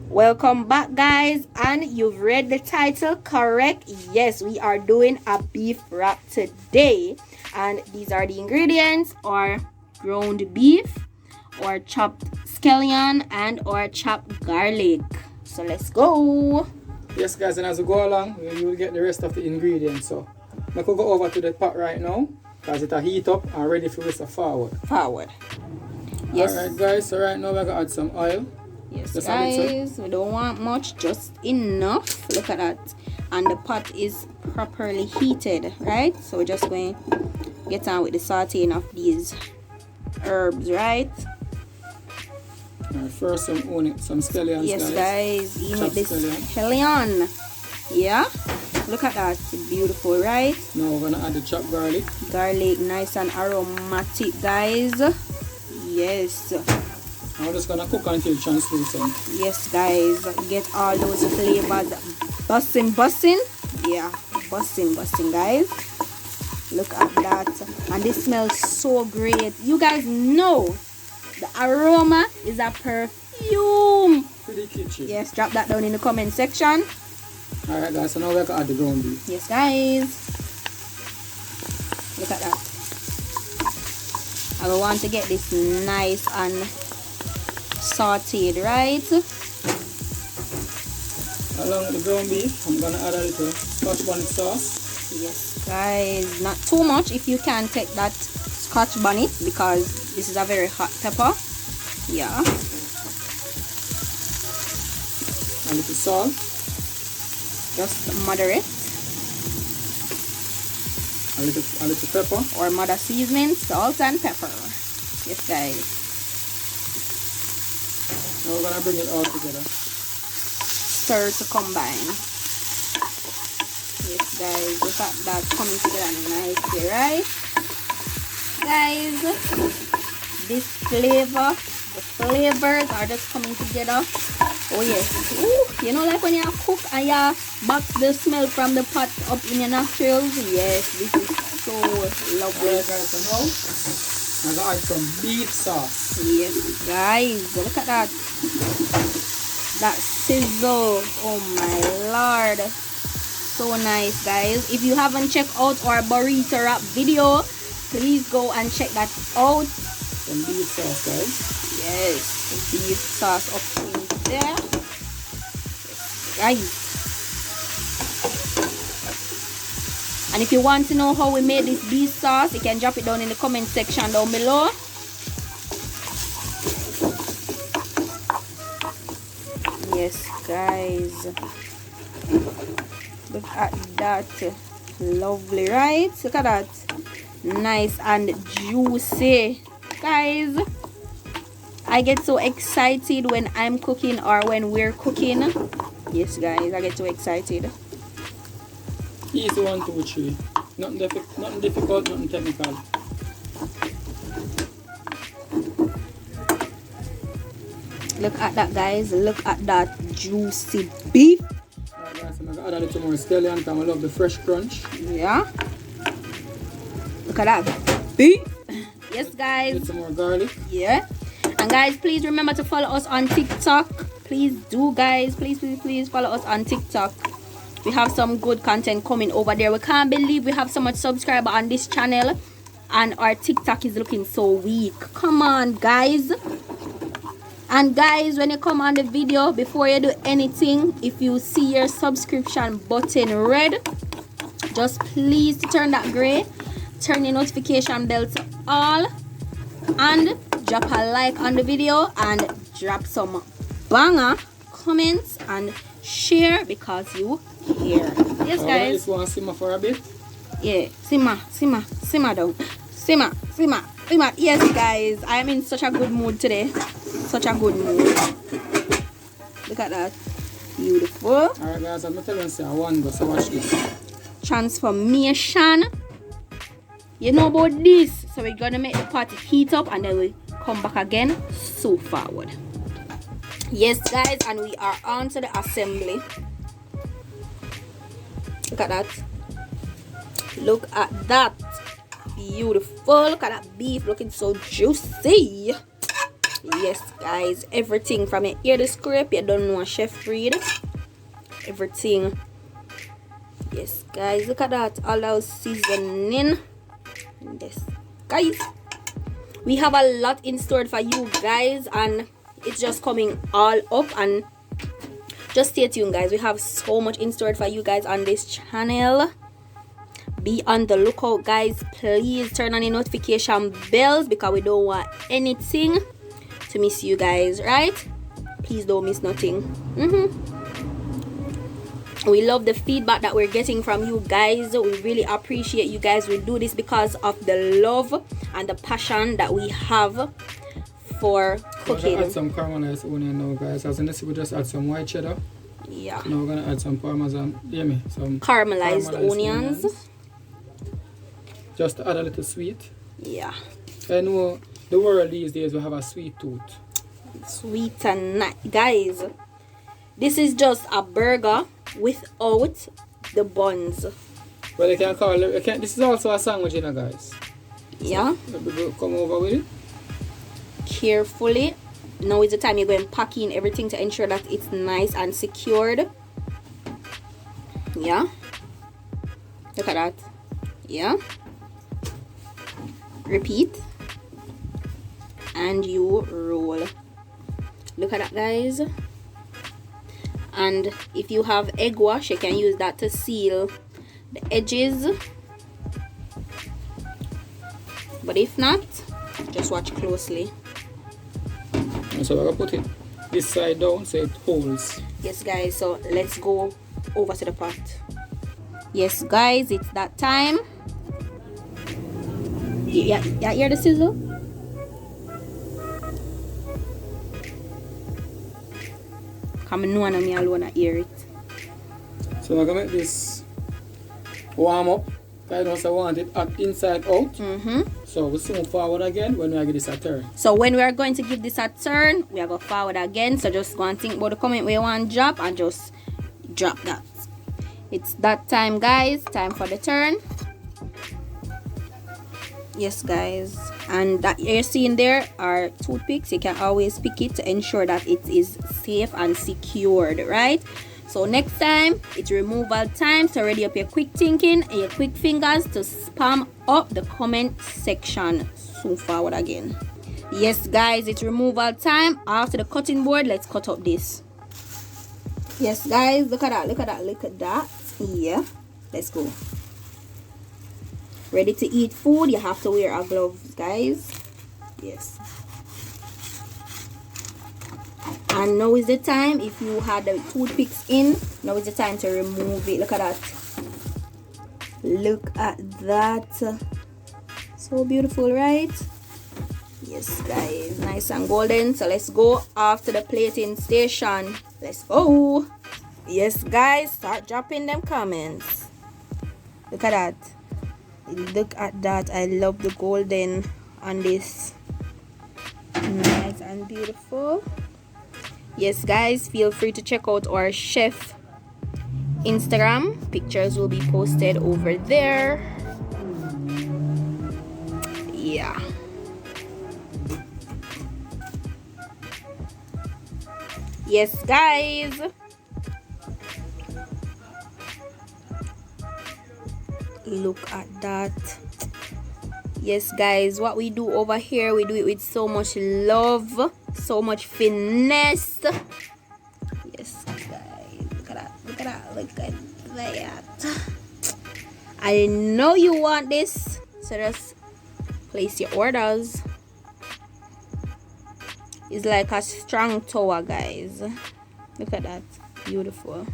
Welcome back, guys, and you've read the title correct. Yes, we are doing a beef wrap today, and these are the ingredients: or ground beef, or chopped scallion, and or chopped garlic. So let's go. Yes, guys, and as we go along, you will get the rest of the ingredients. So I could go over to the pot right now because it'll heat up and ready for us to forward. Yes. Alright, guys, so right now we're going to add some oil. Yes, just guys, we don't want much, just enough. Look at that. And the pot is properly heated, right? So we're just going to get on with the sauteing of these herbs, right? First, some scallions. Yes, guys, eat with this scallion. Yeah, look at that, beautiful, right? Now we're gonna add the chopped garlic. Garlic, nice and aromatic, guys. Yes. I'm just gonna cook until translucent. Yes, guys, get all those flavors busting. Yeah, busting, guys. Look at that, and this smells so great. You guys know the aroma is a perfume. Pretty kitchen. Yes, drop that down in the comment section. Alright, guys, so now we're gonna add the ground beef. Yes, guys, look at that. I will want to get this nice and sauteed, right? Along with the ground beef, I'm gonna add a little Scotch bonnet sauce. Yes, guys, not too much. If you can take that Scotch bonnet, because this is a very hot pepper. Yeah. A little salt. Just moderate. A little pepper. Or mother seasoning, salt and pepper. Yes, guys. Now we're gonna bring it all together. Stir to combine. Yes, guys, look at that coming together nicely, right? Guys, this flavor, the flavors are just coming together. Oh yes. Ooh, you know, like when you cook and you box the smell from the pot up in your nostrils. Yes, this is so lovely. Alright, guys, so now I'm gonna add some beef sauce. Yes, guys, look at that. That sizzle. Oh my lord. So nice, guys. If you haven't checked out our burrito wrap video, please go and check that out. Some beef sauce, guys. Yes, the beef sauce up in there. Yes, guys. And if you want to know how we made this beef sauce, you can drop it down in the comment section down below. Yes, guys. Look at that. Lovely, right? Look at that. Nice and juicy. Guys, I get so excited when I'm cooking or when we're cooking. Yes, guys, I get so excited. Easy 1, 2, 3. Nothing difficult, nothing technical. Look at that, guys. Look at that juicy beef. Alright, guys, I'm gonna add a little more scallion because I love the fresh crunch. Yeah. Look at that beef. Yes, guys. Get some more garlic. Yeah. And guys, please remember to follow us on TikTok. Please do, guys. Please follow us on TikTok. We have some good content coming over there. We can't believe we have so much subscriber on this channel, and our TikTok is looking so weak. Come on, guys. And guys, when you come on the video, before you do anything, if you see your subscription button red, just please turn that gray, turn your notification bell to all, and drop a like on the video and drop some banger comments and share because you here. Yes, guys. This one simmer for a bit. Yeah, simmer down. Simmer. Yes, guys, I am in such a good mood today. Such a good mood. Look at that. Beautiful. Alright, guys, I'm telling you, I want to go, so watch this. Transformation. You know about this. So we're gonna make the pot heat up and then we come back again. So forward. Yes guys, and we are on to the assembly. Look at that. Look at that. Beautiful. Look at that beef looking so juicy. Yes guys, everything from your ear to scrape, you don't know Chef Reid. Everything. Yes guys, look at that. All those seasoning. Yes guys, we have a lot in store for you guys, and it's just coming all up, and just stay tuned guys. We have so much in store for you guys on this channel. Be on the lookout guys. Please turn on the notification bells because we don't want anything to miss you guys, right? Please don't miss nothing. We love the feedback that we're getting from you guys. We really appreciate you guys. We do this because of the love and the passion that we have for cooking. Add some caramelized onion now guys. As in this, we just add some white cheddar. Yeah. Now we're gonna add some parmesan. Hear me? Some Caramelized onions. Just to add a little sweet. Yeah. I know the world these days will have a sweet tooth. Sweet and nice. Guys, this is just a burger without the buns. Well, you can call it. This is also a sandwich, you know, guys. Yeah. So, come over with it. Carefully. Now is the time you're going to pack in everything to ensure that it's nice and secured. Yeah. Look at that. Yeah. Repeat. And you roll. Look at that guys. And if you have egg wash, you can use that to seal the edges. But if not, just watch closely. And so we're gonna put it this side down so it holds. Yes guys, so let's go over to the pot. Yes guys, it's that time. Yeah, hear the sizzle? Come on, no one of me alone I hear it. So we're gonna make this warm up. I don't want it inside out. So we soon forward again when we give this a turn. So when we are going to give this a turn, we are going to forward again. So just go and think about the comment where you want to drop and just drop that. It's that time guys, time for the turn. Yes guys, and that you're seeing there are toothpicks. You can always pick it to ensure that it is safe and secured, right? So next time it's removal time, so ready up your quick thinking and your quick fingers to spam up the comment section. So forward again. Yes guys, it's removal time. After the cutting board, let's cut up this. Yes guys, look at that, look at that, look at that. Yeah, let's go. Ready to eat food, you have to wear a gloves guys. Yes. And now is the time, if you had the toothpicks in, now is the time to remove it. Look at that. Look at that. So beautiful, right? Yes guys, nice and golden. So let's go after the plating station. Let's go. Yes guys, start dropping them comments. Look at that. Look at that. I love the golden on this. Nice and beautiful. Yes guys, feel free to check out our chef Instagram. Pictures will be posted over there. Yeah. Yes guys. Look at that. Yes guys, what we do over here, we do it with so much love, so much finesse. Yes guys, look at that, look at that, look at that. I know you want this, so just place your orders. It's like a strong tower guys. Look at that, beautiful.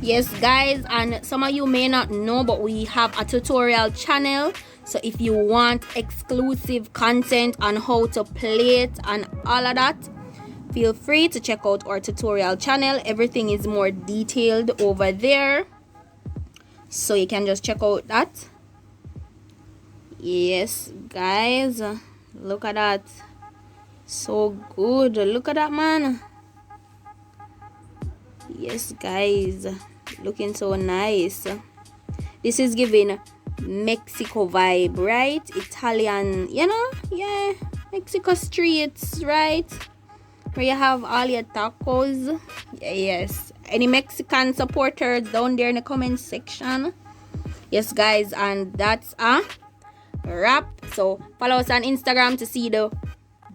Yes guys, and some of you may not know, but we have a tutorial channel. So if you want exclusive content on how to plate and all of that, feel free to check out our tutorial channel. Everything is more detailed over there, so you can just check out that. Yes guys, look at that, so good. Look at that, man. Yes guys, looking so nice. This is giving Mexico vibe, right? Italian, you know, yeah, Mexico streets, right? Where you have all your tacos. Yes, any Mexican supporters down there in the comment section. Yes guys, and that's a wrap. So follow us on Instagram to see the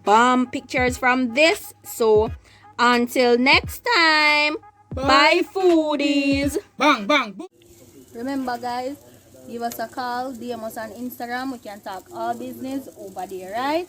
bomb pictures from this. So until next time, bye foodies. Bang, bang, boom. Remember guys, give us a call, DM us on Instagram. We can talk all business over there, right?